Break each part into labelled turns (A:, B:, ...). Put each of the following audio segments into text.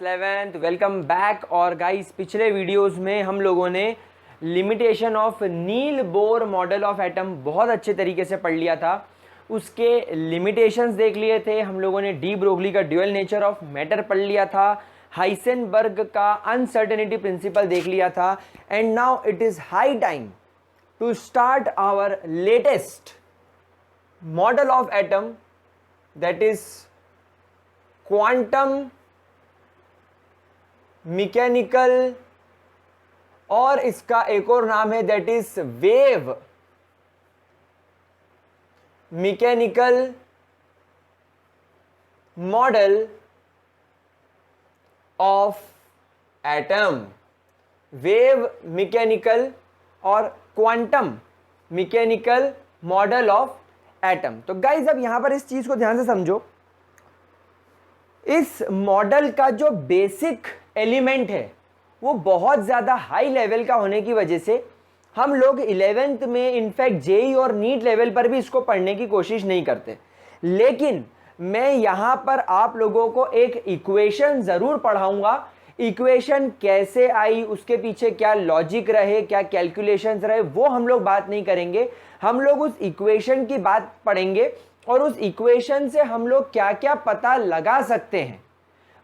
A: 11th welcome back. और guys पिछले videos में हम लोगों ने limitation of Niels Bohr model of atom बहुत अच्छे तरीके से पढ़ लिया था। उसके लिमिटेशंस देख लिए थे हम लोगों ने। डी ब्रोगली का ड्यूअल नेचर ऑफ मैटर पढ़ लिया था। हाइसेनबर्ग का अनसर्टेनिटी प्रिंसिपल देख लिया था। And now it is high time to start our latest model of atom, that is quantum mechanical, और इसका एक और नाम है that is wave mechanical model of atom. Wave mechanical और quantum mechanical model of atom. तो guys अब यहां पर इस चीज को ध्यान से समझो। इस मॉडल का जो बेसिक एलिमेंट है वो बहुत ज़्यादा हाई लेवल का होने की वजह से हम लोग 11th में इनफैक्ट जेई और नीट लेवल पर भी इसको पढ़ने की कोशिश नहीं करते। लेकिन मैं यहाँ पर आप लोगों को एक इक्वेशन ज़रूर पढ़ाऊँगा। इक्वेशन कैसे आई, उसके पीछे क्या लॉजिक रहे, क्या कैलकुलेशंस रहे, वो हम लोग बात नहीं करेंगे। हम लोग उस इक्वेशन की बात पढ़ेंगे और उस इक्वेशन से हम लोग क्या क्या पता लगा सकते हैं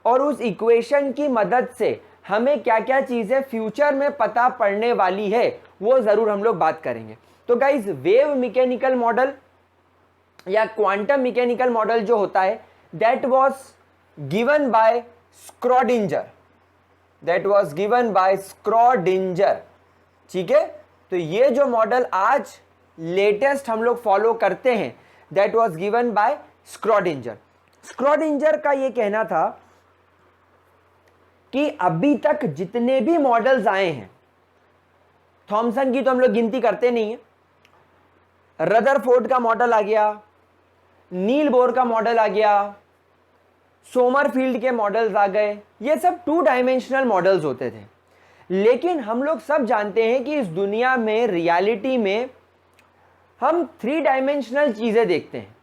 A: और उस इक्वेशन की मदद से हमें क्या क्या चीज़ें फ्यूचर में पता पड़ने वाली है वो ज़रूर हम लोग बात करेंगे। तो गाइज वेव मैकेनिकल मॉडल या क्वांटम मैकेनिकल मॉडल जो होता है that was given by Schrodinger, that was given by Schrodinger. ठीक है, तो ये जो मॉडल आज लेटेस्ट हम लोग फॉलो करते हैं दैट वाज गिवन बाय स्क्रॉडिंजर। स्क्रॉडिंजर का ये कहना था कि अभी तक जितने भी मॉडल्स आए हैं, थॉमसन की तो हम लोग गिनती करते नहीं है, रदरफोर्ड का मॉडल आ गया, नील बोर का मॉडल आ गया, सोमरफील्ड के मॉडल्स आ गए, ये सब 2 डायमेंशनल मॉडल्स होते थे। लेकिन हम लोग सब जानते हैं कि इस दुनिया में रियलिटी में हम 3 डायमेंशनल चीज़ें देखते हैं।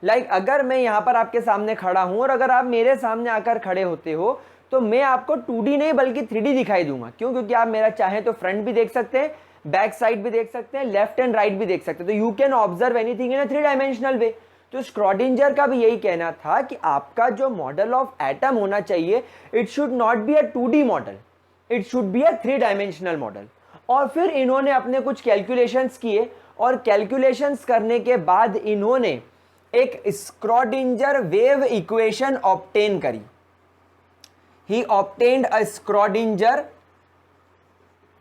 A: लाइक अगर मैं यहाँ पर आपके सामने खड़ा हूँ और अगर आप मेरे सामने आकर खड़े होते हो तो मैं आपको 2D नहीं बल्कि 3D दिखाई दूंगा। क्यों? क्योंकि आप मेरा चाहें तो फ्रंट भी देख सकते हैं, बैक साइड भी देख सकते हैं, लेफ्ट एंड राइट भी देख सकते हैं। तो you can observe anything in a 3 dimensional way. तो स्क्रॉडिंजर का भी यही कहना था कि आपका जो मॉडल ऑफ एटम होना चाहिए it should not be a 2D model, it should be a 3 dimensional model. और फिर इन्होंने अपने कुछ कैलकुलेशंस किए और कैलकुलेशंस करने के बाद इन्होंने एक स्क्रॉडिंजर वेव इक्वेशन ऑब्टेन करी। He obtained a Schrodinger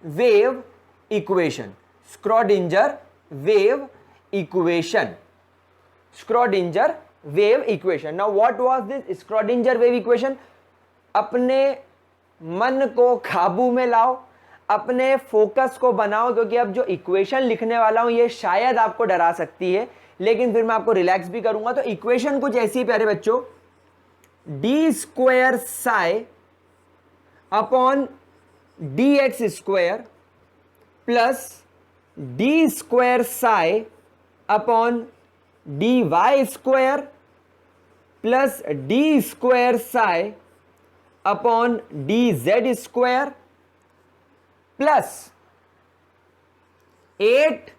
A: wave equation. Schrodinger wave equation. Schrodinger wave equation. Now what was this Schrodinger wave equation? अपने मन को काबू में लाओ, अपने फोकस को बनाओ, क्योंकि अब जो इक्वेशन लिखने वाला हूं ये शायद आपको डरा सकती है, लेकिन फिर मैं आपको रिलैक्स भी करूंगा। तो इक्वेशन कुछ ऐसी है प्यारे बच्चों, d square psi upon d x square plus d square psi upon d y square plus d square psi upon d z square plus 8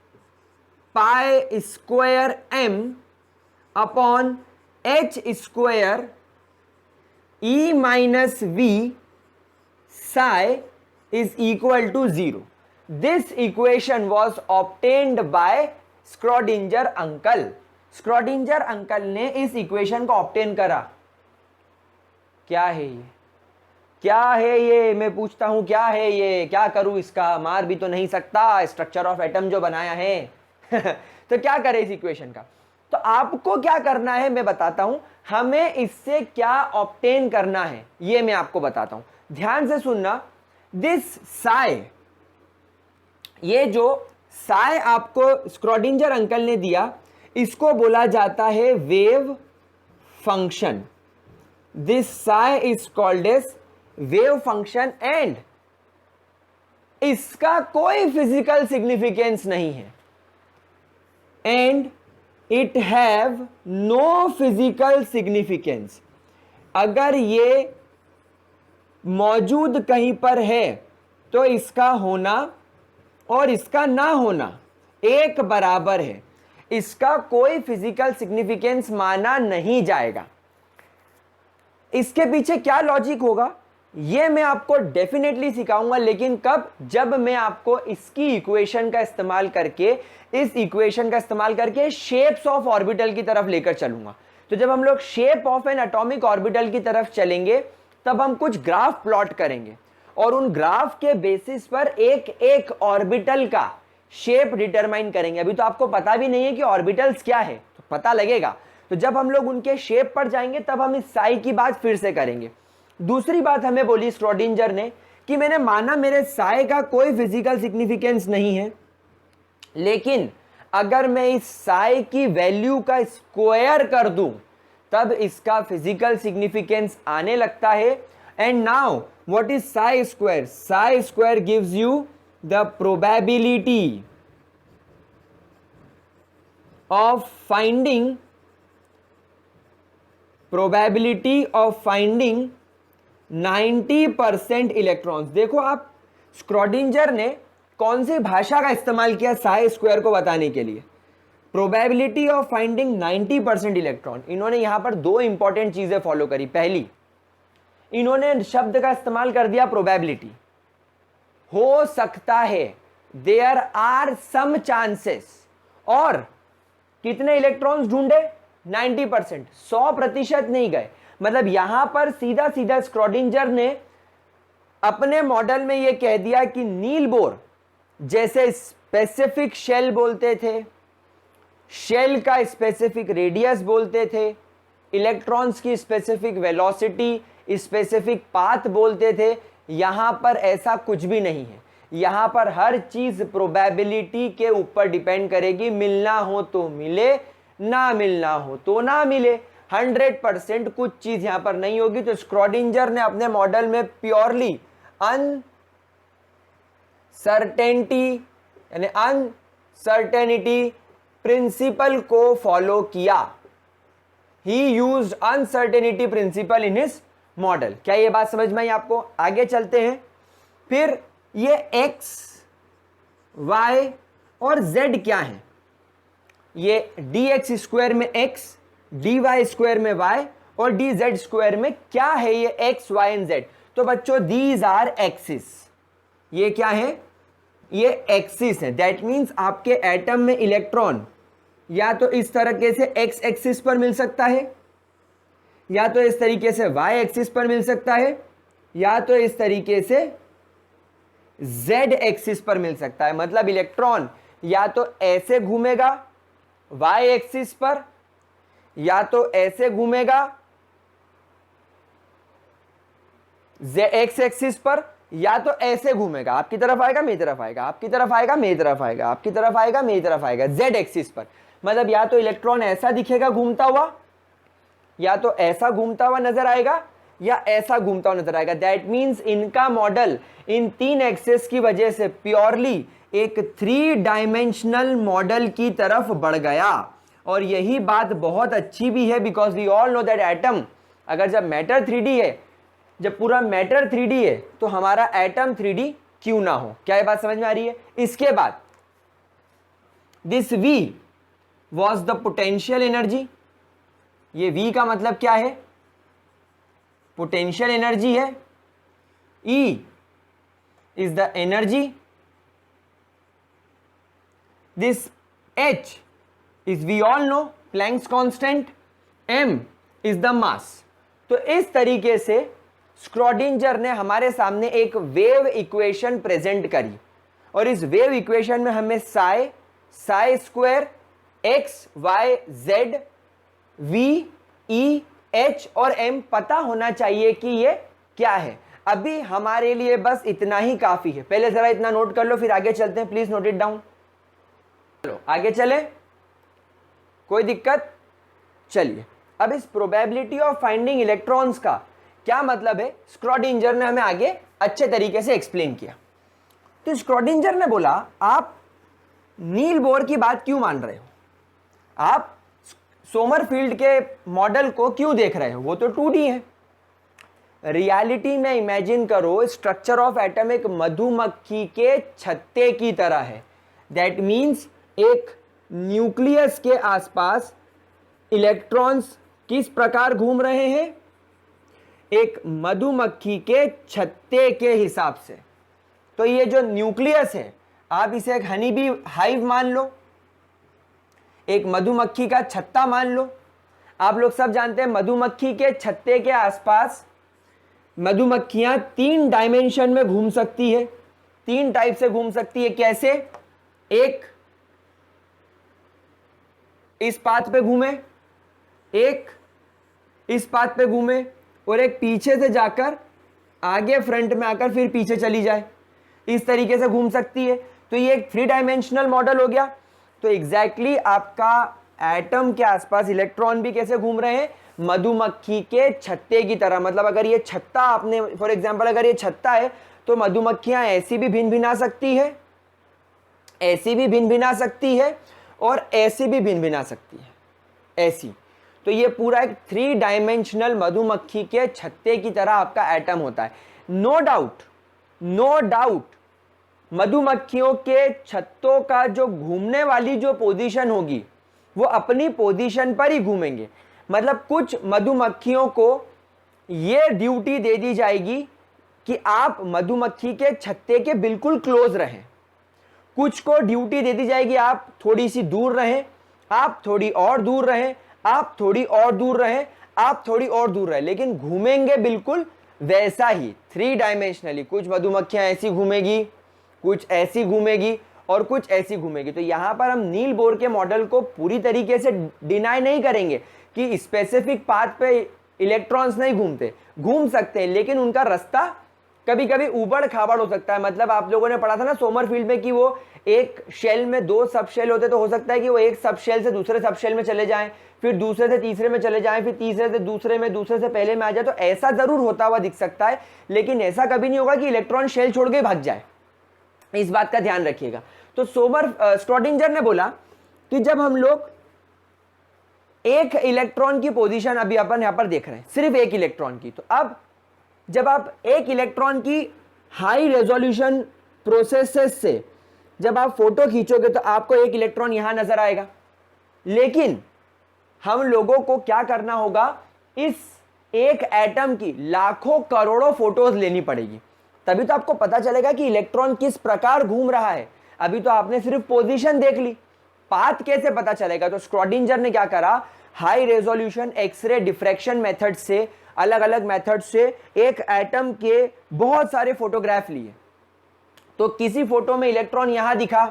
A: pi square m upon h square e minus v psi is equal to 0. This equation was obtained by Schrodinger uncle. Schrodinger uncle ने इस equation को obtain करा। क्या है ये, क्या है ये, मैं पूछता हूं क्या है ये, क्या करूं इसका, मार भी तो नहीं सकता स्ट्रक्चर ऑफ एटम जो बनाया है तो क्या करें इस इक्वेशन का। तो आपको क्या करना है मैं बताता हूं, हमें इससे क्या ऑब्टेन करना है ये मैं आपको बताता हूं। ध्यान से सुनना। दिस साई, ये जो साई आपको स्क्रॉडिंजर अंकल ने दिया इसको बोला जाता है wave function. This psi is called as wave function and इसका कोई फिजिकल सिग्निफिकेंस नहीं है and it have no physical significance. अगर ये मौजूद कहीं पर है तो इसका होना और इसका ना होना एक बराबर है, इसका कोई फिजिकल सिग्निफिकेंस माना नहीं जाएगा। इसके पीछे क्या लॉजिक होगा ये मैं आपको डेफिनेटली सिखाऊंगा, लेकिन कब? जब मैं आपको इसकी इक्वेशन का इस्तेमाल करके, इस इक्वेशन का इस्तेमाल करके शेप्स ऑफ ऑर्बिटल की तरफ लेकर चलूंगा। तो जब हम लोग shape of N atomic orbital की तरफ चलेंगे तब हम कुछ ग्राफ प्लॉट करेंगे और उन ग्राफ के बेसिस पर एक एक ऑर्बिटल का शेप डिटरमाइन करेंगे। अभी तो आपको पता भी नहीं है कि ऑर्बिटल्स क्या है, तो पता लगेगा। तो जब हम लोग उनके शेप पर जाएंगे तब हम इस साई की बात फिर से करेंगे। दूसरी बात हमें बोली श्रोडिंजर ने कि मैंने माना मेरे साई का कोई फिजिकल सिग्निफिकेंस नहीं है, लेकिन अगर मैं इस साई की वैल्यू का स्क्वायर कर दूं तब इसका फिजिकल सिग्निफिकेंस आने लगता है। And now what is Sai square? Sai square gives you the probability of finding probability of finding 90% electrons. देखो आप, स्क्रोडिंजर ने कौन सी भाषा का इस्तेमाल किया साई स्क्वायर को बताने के लिए? Probability of finding 90% electron. इन्होंने यहां पर दो इंपॉर्टेंट चीजें फॉलो करी। पहली, इन्होंने शब्द का इस्तेमाल कर दिया प्रोबेबिलिटी, हो सकता है, देयर आर सम चांसेस, और कितने इलेक्ट्रॉन्स ढूंढे? 90%, 100% नहीं गए। मतलब यहां पर सीधा सीधा स्क्रोडिंजर ने अपने मॉडल में यह कह दिया कि नील बोर जैसे स्पेसिफिक शेल बोलते थे, शेल का स्पेसिफिक रेडियस बोलते थे, इलेक्ट्रॉन्स की स्पेसिफिक वेलोसिटी, स्पेसिफिक पाथ बोलते थे, यहां पर ऐसा कुछ भी नहीं है। यहां पर हर चीज प्रोबेबिलिटी के ऊपर डिपेंड करेगी। मिलना हो तो मिले, ना मिलना हो तो ना मिले। 100% कुछ चीज यहां पर नहीं होगी। तो स्क्रोडिंजर ने अपने मॉडल में प्योरली अनसर्टेनिटी प्रिंसिपल को फॉलो किया। ही used uncertainty principle in his model. क्या ये बात समझ में आई आपको? आगे चलते हैं। फिर ये x, y और z क्या है? ये dx स्क्वायर में x, dy स्क्वायर में y और dz स्क्वायर में क्या है? ये x, y एंड z। तो बच्चों दीज आर एक्सिस। ये क्या है? ये एक्सिस है। दैट मीन्स आपके एटम में इलेक्ट्रॉन या तो इस तरीके से x एक्सिस पर मिल सकता है, या तो इस तरीके से y एक्सिस पर मिल सकता है, या तो इस तरीके से z एक्सिस पर मिल सकता है। मतलब इलेक्ट्रॉन या तो ऐसे घूमेगा y एक्सिस पर, या तो ऐसे घूमेगा x एक्सिस पर, या तो ऐसे घूमेगा, आपकी तरफ आएगा मेरी तरफ आएगा, आपकी तरफ आएगा मेरी तरफ आएगा, आपकी तरफ आएगा मेरी तरफ आएगा, z एक्सिस पर। मतलब या तो इलेक्ट्रॉन ऐसा दिखेगा घूमता हुआ, या तो ऐसा घूमता हुआ नजर आएगा, या ऐसा घूमता हुआ नजर आएगा। दैट मीन्स इनका मॉडल इन तीन एक्सेस की वजह से प्योरली एक 3 डायमेंशनल मॉडल की तरफ बढ़ गया। और यही बात बहुत अच्छी भी है, because we all know that atom, अगर जब मैटर 3D है, जब पूरा मैटर 3D है, तो हमारा एटम 3D क्यों ना हो। क्या ये बात समझ में आ रही है? इसके बाद this V was the potential energy. ये V का मतलब क्या है? पोटेंशियल एनर्जी है। E is the energy. This H is we all know Planck's constant. M is the mass. तो इस तरीके से स्क्रोडिंजर ने हमारे सामने एक वेव इक्वेशन प्रेजेंट करी, और इस वेव इक्वेशन में हमें psi, psi square, x, y, z, v, e, h और एम पता होना चाहिए कि ये क्या है। अभी हमारे लिए बस इतना ही काफी है। पहले जरा इतना नोट कर लो, फिर आगे चलते हैं। Please note it down. चलो आगे चले, कोई दिक्कत? चलिए, अब इस प्रोबेबिलिटी ऑफ फाइंडिंग इलेक्ट्रॉन्स का क्या मतलब है, स्क्रोडिंजर ने हमें आगे अच्छे तरीके से एक्सप्लेन किया। तो स्क्रोडिंजर ने बोला, आप नील बोर की बात क्यों मान रहे हो? आप सोमरफील्ड के मॉडल को क्यों देख रहे हो? वो तो 2D है। रियलिटी में इमेजिन करो स्ट्रक्चर ऑफ एटम एक मधुमक्खी के छत्ते की तरह है। दैट मीन्स एक न्यूक्लियस के आसपास इलेक्ट्रॉन्स किस प्रकार घूम रहे हैं, एक मधुमक्खी के छत्ते के हिसाब से। तो ये जो न्यूक्लियस है आप इसे एक हनी बी हाइव मान लो, एक मधुमक्खी का छत्ता मान लो। आप लोग सब जानते हैं मधुमक्खी के छत्ते के आसपास मधुमक्खियां 3 डायमेंशन में घूम सकती है, 3 टाइप से घूम सकती है। कैसे? एक इस पाथ पे घूमे, एक इस पाथ पे घूमे और एक पीछे से जाकर आगे फ्रंट में आकर फिर पीछे चली जाए, इस तरीके से घूम सकती है। तो ये एक 3 डायमेंशनल मॉडल हो गया। तो एग्जैक्टली आपका एटम के आसपास इलेक्ट्रॉन भी कैसे घूम रहे हैं, मधुमक्खी के छत्ते की तरह। मतलब अगर ये छत्ता आपने फॉर एग्जांपल अगर ये छत्ता है तो मधुमक्खियां ऐसी भी भिन्न भिना सकती है, ऐसी भी भिन्न भिना सकती है और ऐसी भी भिन्न भिना सकती है, ऐसी। तो ये पूरा एक 3 डायमेंशनल मधुमक्खी के छत्ते की तरह आपका एटम होता है। नो डाउट मधुमक्खियों के छत्तों का जो घूमने वाली जो पोजीशन होगी वो अपनी पोजीशन पर ही घूमेंगे। मतलब कुछ मधुमक्खियों को ये ड्यूटी दे दी जाएगी कि आप मधुमक्खी के छत्ते के बिल्कुल क्लोज रहें, कुछ को ड्यूटी दे दी जाएगी आप थोड़ी सी दूर रहें, आप थोड़ी और दूर रहें, आप थोड़ी और दूर रहें, आप थोड़ी और दूर रहें, लेकिन घूमेंगे बिल्कुल वैसा ही 3 डायमेंशनली। कुछ मधुमक्खियां ऐसी घूमेगी, कुछ ऐसी घूमेगी और कुछ ऐसी घूमेगी। तो यहां पर हम नील बोर के मॉडल को पूरी तरीके से डिनाई नहीं करेंगे कि स्पेसिफिक पाथ पे इलेक्ट्रॉन्स नहीं घूमते, घूम सकते हैं, लेकिन उनका रास्ता कभी कभी उबड़ खाबड़ हो सकता है। मतलब आप लोगों ने पढ़ा था ना सोमरफील्ड में कि वो एक शेल में 2 सब शेल होते, तो हो सकता है कि वो एक सब शेल से दूसरे सब शेल में चले जाएं, फिर दूसरे से तीसरे में चले जाएं, फिर तीसरे से दूसरे में, दूसरे से पहले में आ जाए। तो ऐसा जरूर होता हुआ दिख सकता है, लेकिन ऐसा कभी नहीं होगा कि इलेक्ट्रॉन शेल छोड़ के भाग जाए। इस बात का ध्यान रखिएगा। तो श्रोडिंगर ने बोला कि जब हम लोग एक इलेक्ट्रॉन की पोजीशन अभी अपन यहां पर देख रहे हैं, सिर्फ एक इलेक्ट्रॉन की, तो अब जब आप एक इलेक्ट्रॉन की हाई रेजोल्यूशन प्रोसेसेस से जब आप फोटो खींचोगे तो आपको एक इलेक्ट्रॉन यहां नजर आएगा। लेकिन हम लोगों को क्या करना होगा, इस एक एटम की लाखों करोड़ों फोटोज लेनी पड़ेगी, तभी तो आपको पता चलेगा कि इलेक्ट्रॉन किस प्रकार घूम रहा है। अभी तो आपने सिर्फ पोजीशन देख ली, पाथ कैसे पता चलेगा। तो श्रोडिंगर ने क्या करा, high resolution x ray diffraction method से, अलग अलग मेथड से एक एटम के बहुत सारे फोटोग्राफ लिए। तो किसी फोटो में इलेक्ट्रॉन यहां दिखा,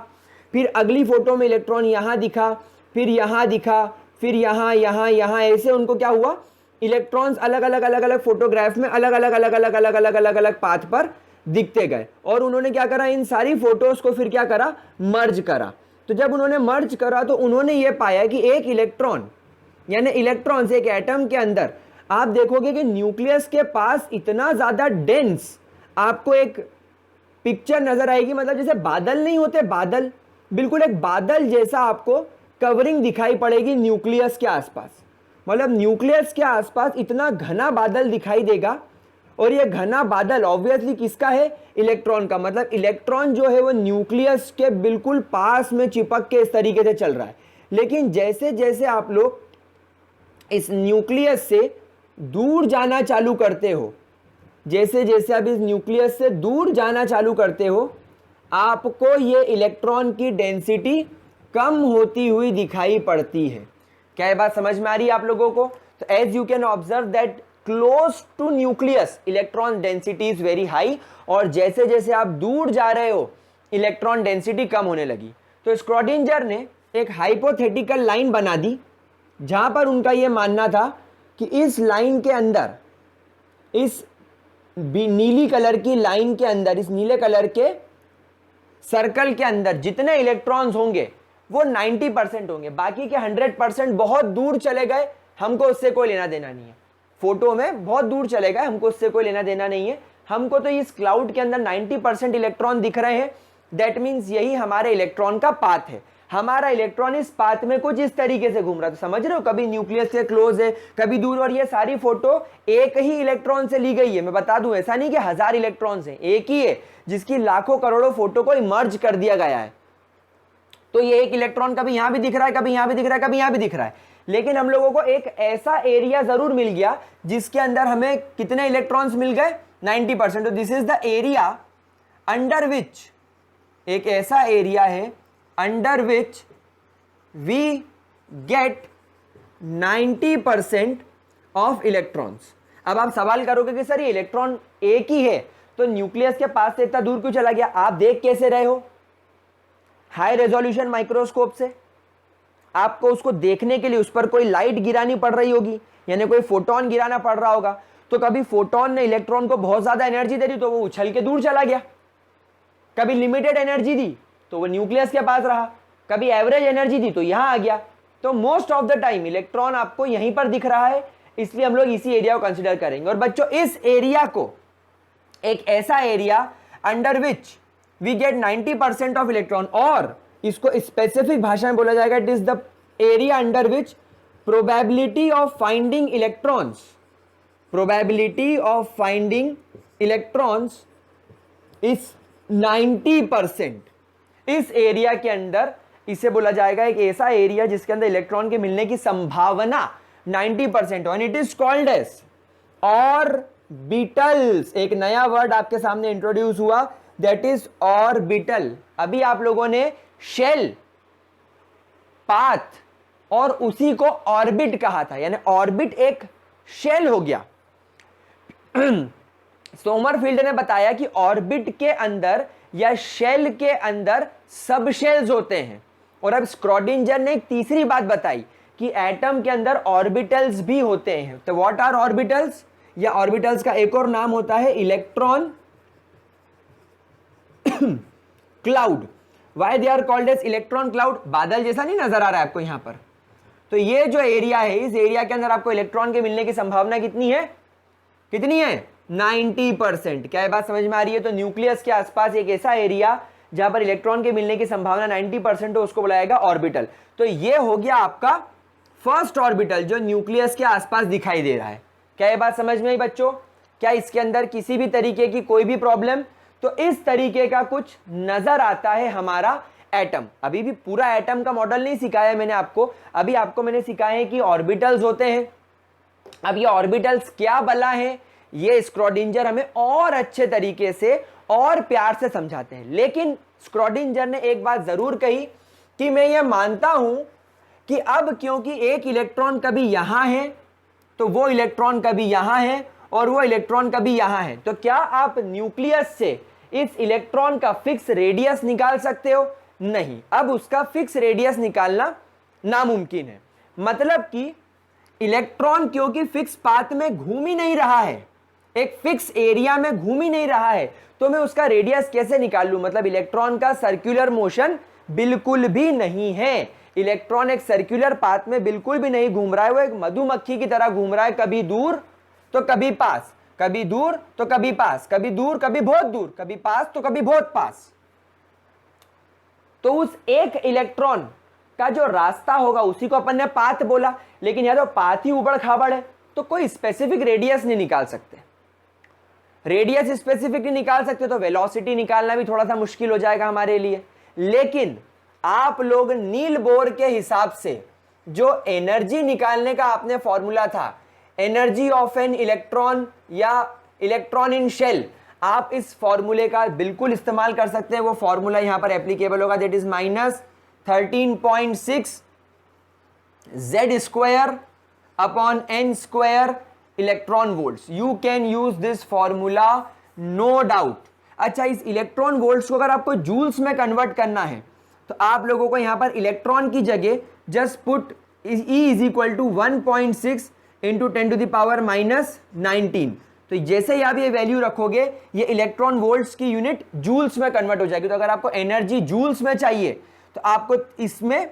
A: फिर अगली फोटो में इलेक्ट्रॉन यहां दिखा, फिर यहां दिखा, फिर यहां यहां यहां, ऐसे उनको क्या हुआ, इलेक्ट्रॉन्स अलग अलग फोटोग्राफ में अलग अलग पाथ पर दिखते गए। और उन्होंने क्या करा, इन सारी फोटोज को फिर क्या करा, मर्ज करा। तो जब उन्होंने मर्ज करा तो उन्होंने ये पाया कि एक इलेक्ट्रॉन यानी इलेक्ट्रॉन से एक एटम के अंदर आप देखोगे कि न्यूक्लियस के पास इतना ज्यादा डेंस आपको एक पिक्चर नजर आएगी। मतलब जैसे बादल नहीं होते, बादल, बिल्कुल एक बादल जैसा आपको कवरिंग दिखाई पड़ेगी न्यूक्लियस के आसपास। मतलब न्यूक्लियस के आसपास इतना घना बादल दिखाई देगा, और ये घना बादल ऑब्वियसली किसका है, इलेक्ट्रॉन का। मतलब इलेक्ट्रॉन जो है वो न्यूक्लियस के बिल्कुल पास में चिपक के इस तरीके से चल रहा है। लेकिन जैसे जैसे आप लोग इस न्यूक्लियस से दूर जाना चालू करते हो, जैसे जैसे आप इस न्यूक्लियस से दूर जाना चालू करते हो, आपको ये इलेक्ट्रॉन की डेंसिटी कम होती हुई दिखाई पड़ती है। क्या ये बात समझ में आ रही है आप लोगों को? तो as you can observe that close to nucleus electron density is very high, और जैसे जैसे आप दूर जा रहे हो इलेक्ट्रॉन डेंसिटी कम होने लगी। तो श्रोडिंगर ने एक हाइपोथेटिकल लाइन बना दी जहां पर उनका यह मानना था कि इस लाइन के अंदर, इस नीली कलर की लाइन के अंदर, इस नीले कलर के सर्कल के अंदर जितने इलेक्ट्रॉन्स होंगे वो 90% होंगे, बाकी के 100% बहुत दूर चले गए, हमको उससे कोई लेना देना नहीं है। फोटो में बहुत दूर चले गए, हमको उससे कोई लेना देना नहीं है। हमको तो इस क्लाउड के अंदर 90% इलेक्ट्रॉन दिख रहे हैं, दैट मीन्स यही हमारे इलेक्ट्रॉन का पाथ है। हमारा इलेक्ट्रॉन इस पाथ में कुछ इस तरीके से घूम रहा है। तो समझ रहे हो, कभी न्यूक्लियस से क्लोज है, कभी दूर, और ये सारी फोटो एक ही इलेक्ट्रॉन से ली गई है। मैं बता दूं, ऐसा नहीं कि 1000 इलेक्ट्रॉन्स हैं, एक ही है जिसकी लाखों करोड़ों फोटो को मर्ज कर दिया गया है। तो ये एक इलेक्ट्रॉन कभी यहां भी दिख रहा है, कभी यहां भी दिख रहा है, कभी यहां भी दिख रहा है, लेकिन हम लोगों को एक ऐसा एरिया जरूर मिल गया जिसके अंदर हमें कितने इलेक्ट्रॉन्स मिल गए, 90%। तो this is the area under which, एक ऐसा एरिया है under which we get 90% of electrons. अब आप सवाल करोगे कि सर ये इलेक्ट्रॉन एक ही है तो न्यूक्लियस के पास से इतना दूर क्यों चला गया? आप देख कैसे रहे हो? हाई रेजोल्यूशन माइक्रोस्कोप से। आपको उसको देखने के लिए उस पर कोई लाइट गिरानी पड़ रही होगी, यानी कोई फोटोन गिराना पड़ रहा होगा। तो कभी फोटोन ने इलेक्ट्रॉन को बहुत ज्यादा एनर्जी दे दी तो वो उछल के दूर चला गया, कभी लिमिटेड एनर्जी दी तो वो न्यूक्लियस के पास रहा, कभी एवरेज एनर्जी दी तो यहां आ गया। तो most of the time electron आपको यहीं पर दिख रहा है, इसलिए हम लोग इसी एरिया को कंसीडर करेंगे। और बच्चों, इस एरिया को एक ऐसा area under which we get 90% of electron, और इसको स्पेसिफिक भाषा में बोला जाएगा, it is the area under which probability of finding electrons, probability of finding electrons is 90%। इस एरिया के अंदर इसे बोला जाएगा एक ऐसा एरिया जिसके अंदर इलेक्ट्रॉन के मिलने की संभावना 90% हो, and it is called as orbitals. एक नया वर्ड आपके सामने इंट्रोड्यूस हुआ, दैट इज ऑर्बिटल। अभी आप लोगों ने शेल, पाथ और उसी को ऑर्बिट कहा था, यानी ऑर्बिट एक शेल हो गया। सोमरफील्ड ने बताया कि ऑर्बिट के अंदर या शेल के अंदर सब शेल्स होते हैं। और अब स्क्रोडिंजर ने एक तीसरी बात बताई कि एटम के अंदर ऑर्बिटल्स भी होते हैं। तो व्हाट आर ऑर्बिटल्स? या ऑर्बिटल्स का एक और नाम होता है electron cloud. Why they are called as electron cloud? बादल जैसा नहीं नजर आ रहा है आपको यहां पर? तो ये जो एरिया है, इस एरिया के अंदर आपको इलेक्ट्रॉन के मिलने की संभावना कितनी है? कितनी है? 90%। क्या ये बात समझ में आ रही है? तो न्यूक्लियस के आसपास एक ऐसा एरिया जहां पर इलेक्ट्रॉन के मिलने की संभावना 90% हो, उसको बुलाएगा ऑर्बिटल। तो ये हो गया आपका फर्स्ट ऑर्बिटल जो न्यूक्लियस के आसपास दिखाई दे रहा है। क्या ये बात समझ में आई बच्चों? क्या इसके अंदर किसी भी तरीके की कोई भी प्रॉब्लम? तो इस तरीके का कुछ नजर आता है हमारा एटम। अभी भी पूरा एटम का मॉडल नहीं सिखाया मैंने आपको, अभी आपको मैंने सिखाया है कि ऑर्बिटल्स होते हैं। अब ये ऑर्बिटल्स क्या बला है, ये स्क्रोडिंजर हमें और अच्छे तरीके से और प्यार से समझाते हैं। लेकिन स्क्रोडिंजर ने एक बात जरूर कही कि मैं ये मानता हूं कि अब क्योंकि एक इलेक्ट्रॉन कभी यहां है तो वो इलेक्ट्रॉन कभी यहां है और वो इलेक्ट्रॉन कभी यहां है, तो क्या आप न्यूक्लियस से इस इलेक्ट्रॉन का फिक्स रेडियस निकाल सकते हो? नहीं, अब उसका फिक्स रेडियस निकालना नामुमकिन है। मतलब कि इलेक्ट्रॉन क्योंकि फिक्स पाथ में घूम ही नहीं रहा है, एक फिक्स एरिया में घूम ही नहीं रहा है, तो मैं उसका रेडियस कैसे निकाल लूं? मतलब इलेक्ट्रॉन का सर्कुलर मोशन बिल्कुल भी नहीं है। इलेक्ट्रॉन एक सर्कुलर पाथ में बिल्कुल भी नहीं घूम रहा है, वो एक मधुमक्खी की तरह घूम रहा है, कभी दूर तो कभी पास, कभी दूर तो कभी पास, कभी दूर कभी बहुत दूर, कभी पास तो कभी बहुत पास। तो उस एक इलेक्ट्रॉन का जो रास्ता होगा उसी को अपन ने पाथ बोला, लेकिन यह तो पाथ ही उबड़ खाबड़ है, तो कोई स्पेसिफिक रेडियस नहीं निकाल सकते। रेडियस स्पेसिफिक नहीं निकाल सकते तो वेलोसिटी निकालना भी थोड़ा सा मुश्किल हो जाएगा हमारे लिए। लेकिन आप लोग नील बोर के हिसाब से जो एनर्जी निकालने का आपने फॉर्मूला था, एनर्जी ऑफ एन इलेक्ट्रॉन या इलेक्ट्रॉन इन शेल, आप इस फॉर्मूले का बिल्कुल इस्तेमाल कर सकते हैं। वो फॉर्मूला यहां पर एप्लीकेबल होगा, that is -13.6 Z² upon n² electron volts. You can use this formula, no doubt. अच्छा, इस इलेक्ट्रॉन वोल्ट्स को अगर आपको जूल्स में कन्वर्ट करना है तो आप लोगों को यहां पर इलेक्ट्रॉन की जगह just put E is equal to 1.6 into 10⁻⁻19। तो जैसे ही आप ये वैल्यू रखोगे ये इलेक्ट्रॉन वोल्ट्स की यूनिट जूल्स में कन्वर्ट हो जाएगी। तो अगर आपको एनर्जी जूल्स में चाहिए तो आपको इसमें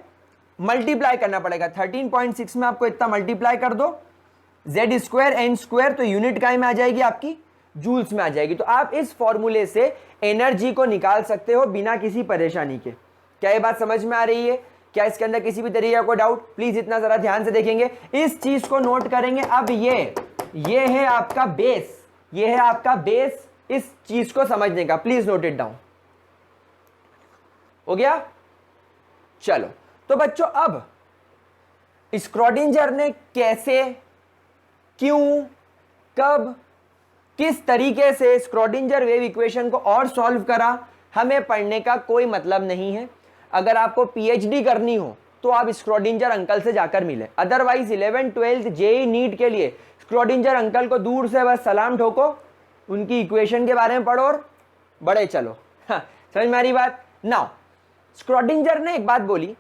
A: मल्टीप्लाई करना पड़ेगा। 13.6 में आपको इतना मल्टीप्लाई कर दो, Z² n², तो यूनिट काय में आ जाएगी आपकी? जूल्स में आ जाएगी। तो आप इस फॉर्मूले से एनर्जी को निकाल सकते हो बिना किसी परेशानी के। क्या ये बात समझ में आ रही है? क्या इसके अंदर किसी भी तरीके का कोई डाउट? प्लीज इतना जरा ध्यान से देखेंगे, इस चीज को नोट करेंगे। अब ये है आपका बेस, ये है आपका बेस इस चीज को समझने का। Please note it down. हो गया? चलो तो बच्चों, अब स्क्रॉडिंजर ने कैसे, क्यों, कब, किस तरीके से स्क्रॉडिंजर वेव इक्वेशन को और सॉल्व करा, हमें पढ़ने का कोई मतलब नहीं है। अगर आपको पीएचडी करनी हो तो आप स्क्रॉडिंजर अंकल से जाकर मिले, otherwise 11th 12th JEE NEET के लिए स्क्रॉडिंजर अंकल को दूर से बस सलाम ठोको, उनकी इक्वेशन के बारे में पढ़ो और बड़े चलो। हाँ, समझ में आ रही बात? नाउ स्क्रॉडिंजर ने एक बात बोली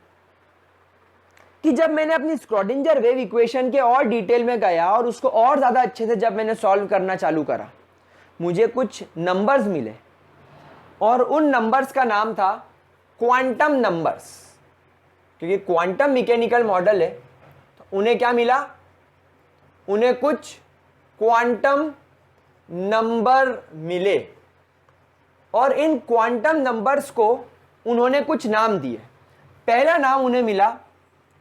A: कि जब मैंने अपनी स्क्रॉडिंजर वेव इक्वेशन के और डिटेल में गया और उसको और ज्यादा अच्छे से जब मैंने सॉल्व करना चालू करा, मुझे कुछ नंबर्स मिले और उन नंबर्स का नाम था क्वांटम नंबर्स। क्योंकि क्वांटम मैकेनिकल मॉडल है तो उन्हें क्या मिला? उन्हें कुछ क्वांटम नंबर मिले और इन क्वांटम नंबर्स को उन्होंने कुछ नाम दिए। पहला नाम उन्हें मिला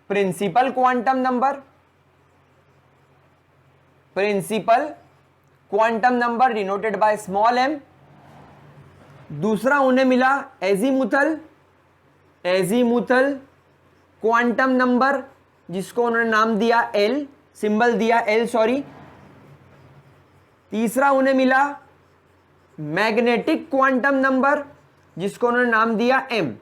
A: principal quantum number, principal quantum number denoted by small m. दूसरा उन्हें मिला एजीमुथल क्वांटम नंबर, जिसको उन्होंने नाम दिया एल, सिंबल दिया एल, सॉरी। तीसरा उन्हें मिला मैग्नेटिक क्वांटम नंबर, जिसको उन्होंने नाम दिया एम।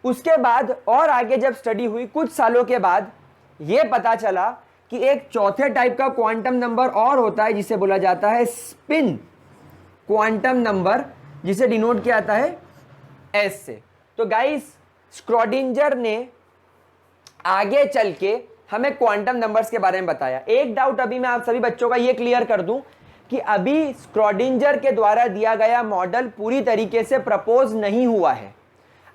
A: उसके बाद और आगे जब स्टडी हुई कुछ सालों के बाद यह पता चला कि एक चौथे टाइप का क्वांटम नंबर और होता है जिसे बोला जाता है स्पिन क्वांटम नंबर, जिसे डिनोट किया जाता है एस से। तो गाइस, स्क्रॉडिंजर ने आगे चल के हमें क्वांटम नंबर्स के बारे में बताया। एक डाउट अभी मैं आप सभी बच्चों का यह क्लियर कर दूं कि अभी स्क्रॉडिंजर के द्वारा दिया गया मॉडल पूरी तरीके से प्रपोज नहीं हुआ है।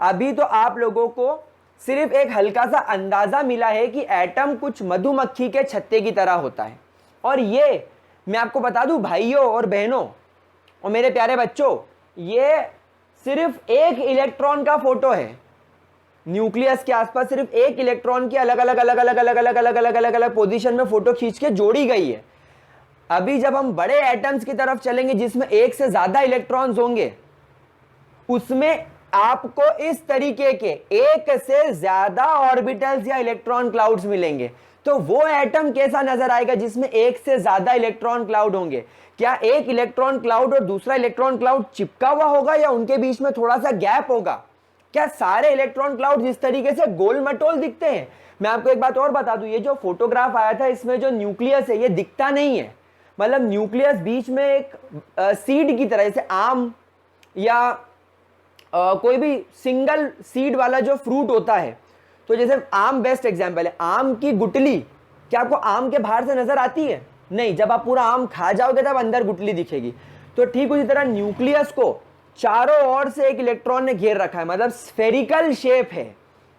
A: अभी तो आप लोगों को सिर्फ एक हल्का सा अंदाजा मिला है कि एटम कुछ मधुमक्खी के छत्ते की तरह होता है। और ये मैं आपको बता दूं भाइयों और बहनों और मेरे प्यारे बच्चों, ये सिर्फ एक इलेक्ट्रॉन का फोटो है। न्यूक्लियस के आसपास सिर्फ एक इलेक्ट्रॉन की अलग अलग पोजीशन में फोटो खींच के जोड़ी गई है। अभी जब हम बड़े एटम्स की तरफ चलेंगे जिसमें एक से ज्यादा इलेक्ट्रॉन्स होंगे, उसमें आपको इस तरीके के एक से ज्यादा ऑर्बिटल्स या इलेक्ट्रॉन क्लाउड्स मिलेंगे। तो वो एटम कैसा नजर आएगा जिसमें एक से ज्यादा इलेक्ट्रॉन क्लाउड होंगे? क्या एक इलेक्ट्रॉन क्लाउड और दूसरा इलेक्ट्रॉन क्लाउड चिपका हुआ होगा या उनके बीच में थोड़ा सा गैप होगा? क्या सारे इलेक्ट्रॉन क्लाउड इस तरीके से गोल मटोल दिखते हैं? मैं आपको एक बात और बता दूं, ये जो फोटोग्राफ आया था इसमें जो न्यूक्लियस है ये दिखता नहीं है। मतलब न्यूक्लियस बीच में एक सीड की तरह, जैसे आम या कोई भी सिंगल सीड वाला जो फ्रूट होता है, तो जैसे आम बेस्ट एग्जांपल है। आम की गुठली क्या आपको आम के बाहर से नजर आती है? नहीं, जब आप पूरा आम खा जाओगे तब अंदर गुठली दिखेगी। तो ठीक उसी तरह न्यूक्लियस को चारों ओर से एक इलेक्ट्रॉन ने घेर रखा है, मतलब स्फेरिकल शेप है।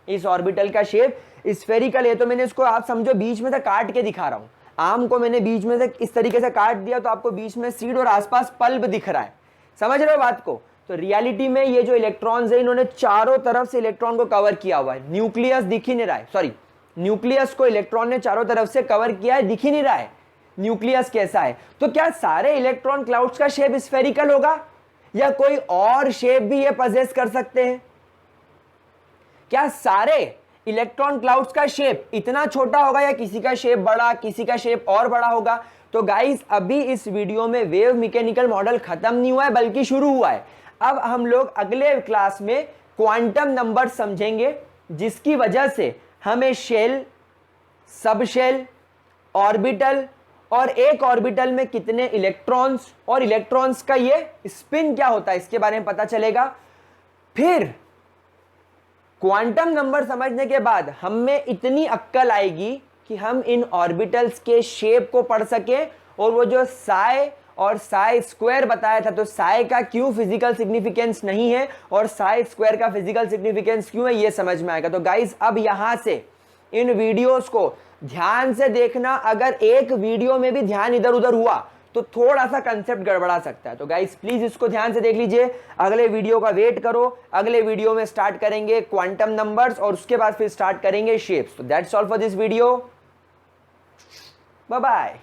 A: इस ऑर्बिटल का शेप स्फेरिकल है। तो मैंने इसको आप समझो बीच में से काट के दिखा रहा हूं। आम को मैंने बीच में से इस तरीके से काट दिया तो आपको बीच में सीड और आसपास पल्प दिख रहा है। समझ रहे हो बात को? तो रियलिटी में ये जो इलेक्ट्रॉन्स है इन्होंने चारों तरफ से इलेक्ट्रॉन को कवर किया हुआ है। न्यूक्लियस दिख ही नहीं रहा है, सॉरी, न्यूक्लियस को इलेक्ट्रॉन ने चारों तरफ से कवर किया है, दिख ही नहीं रहा है न्यूक्लियस कैसा है। तो क्या सारे इलेक्ट्रॉन क्लाउड्स का शेप स्फेरिकल होगा या कोई और शेप भी ये पजेस कर सकते हैं? क्या सारे इलेक्ट्रॉन क्लाउड्स का शेप इतना छोटा होगा या किसी का शेप बड़ा, किसी का शेप और बड़ा होगा? तो गाइस, अभी इस वीडियो में वेव मैकेनिकल मॉडल खत्म नहीं हुआ है बल्कि शुरू हुआ है। अब हम लोग अगले क्लास में क्वांटम नंबर समझेंगे, जिसकी वजह से हमें शेल, सब शेल, ऑर्बिटल और एक ऑर्बिटल में कितने इलेक्ट्रॉन्स और इलेक्ट्रॉन्स का ये स्पिन क्या होता है इसके बारे में पता चलेगा। फिर क्वांटम नंबर समझने के बाद हमें इतनी अक्ल आएगी कि हम इन ऑर्बिटल्स के शेप को पढ़ सके और वो जो साई और साई स्क्वायर बताया था, तो साई का क्यों फिजिकल सिग्निफिकेंस नहीं है और साई स्क्वायर का फिजिकल सिग्निफिकेंस क्यों है, ये समझ में आएगा। तो गाइस, अब यहां से इन वीडियोस को ध्यान से देखना। अगर एक वीडियो में भी ध्यान इधर उधर हुआ तो थोड़ा सा कंसेप्ट गड़बड़ा सकता है। तो गाइस प्लीज इसको ध्यान से देख लीजिए, अगले वीडियो का वेट करो, अगले वीडियो में स्टार्ट करेंगे क्वांटम नंबर्स और उसके बाद फिर स्टार्ट करेंगे शेप्स। तो that's all for this video, bye bye.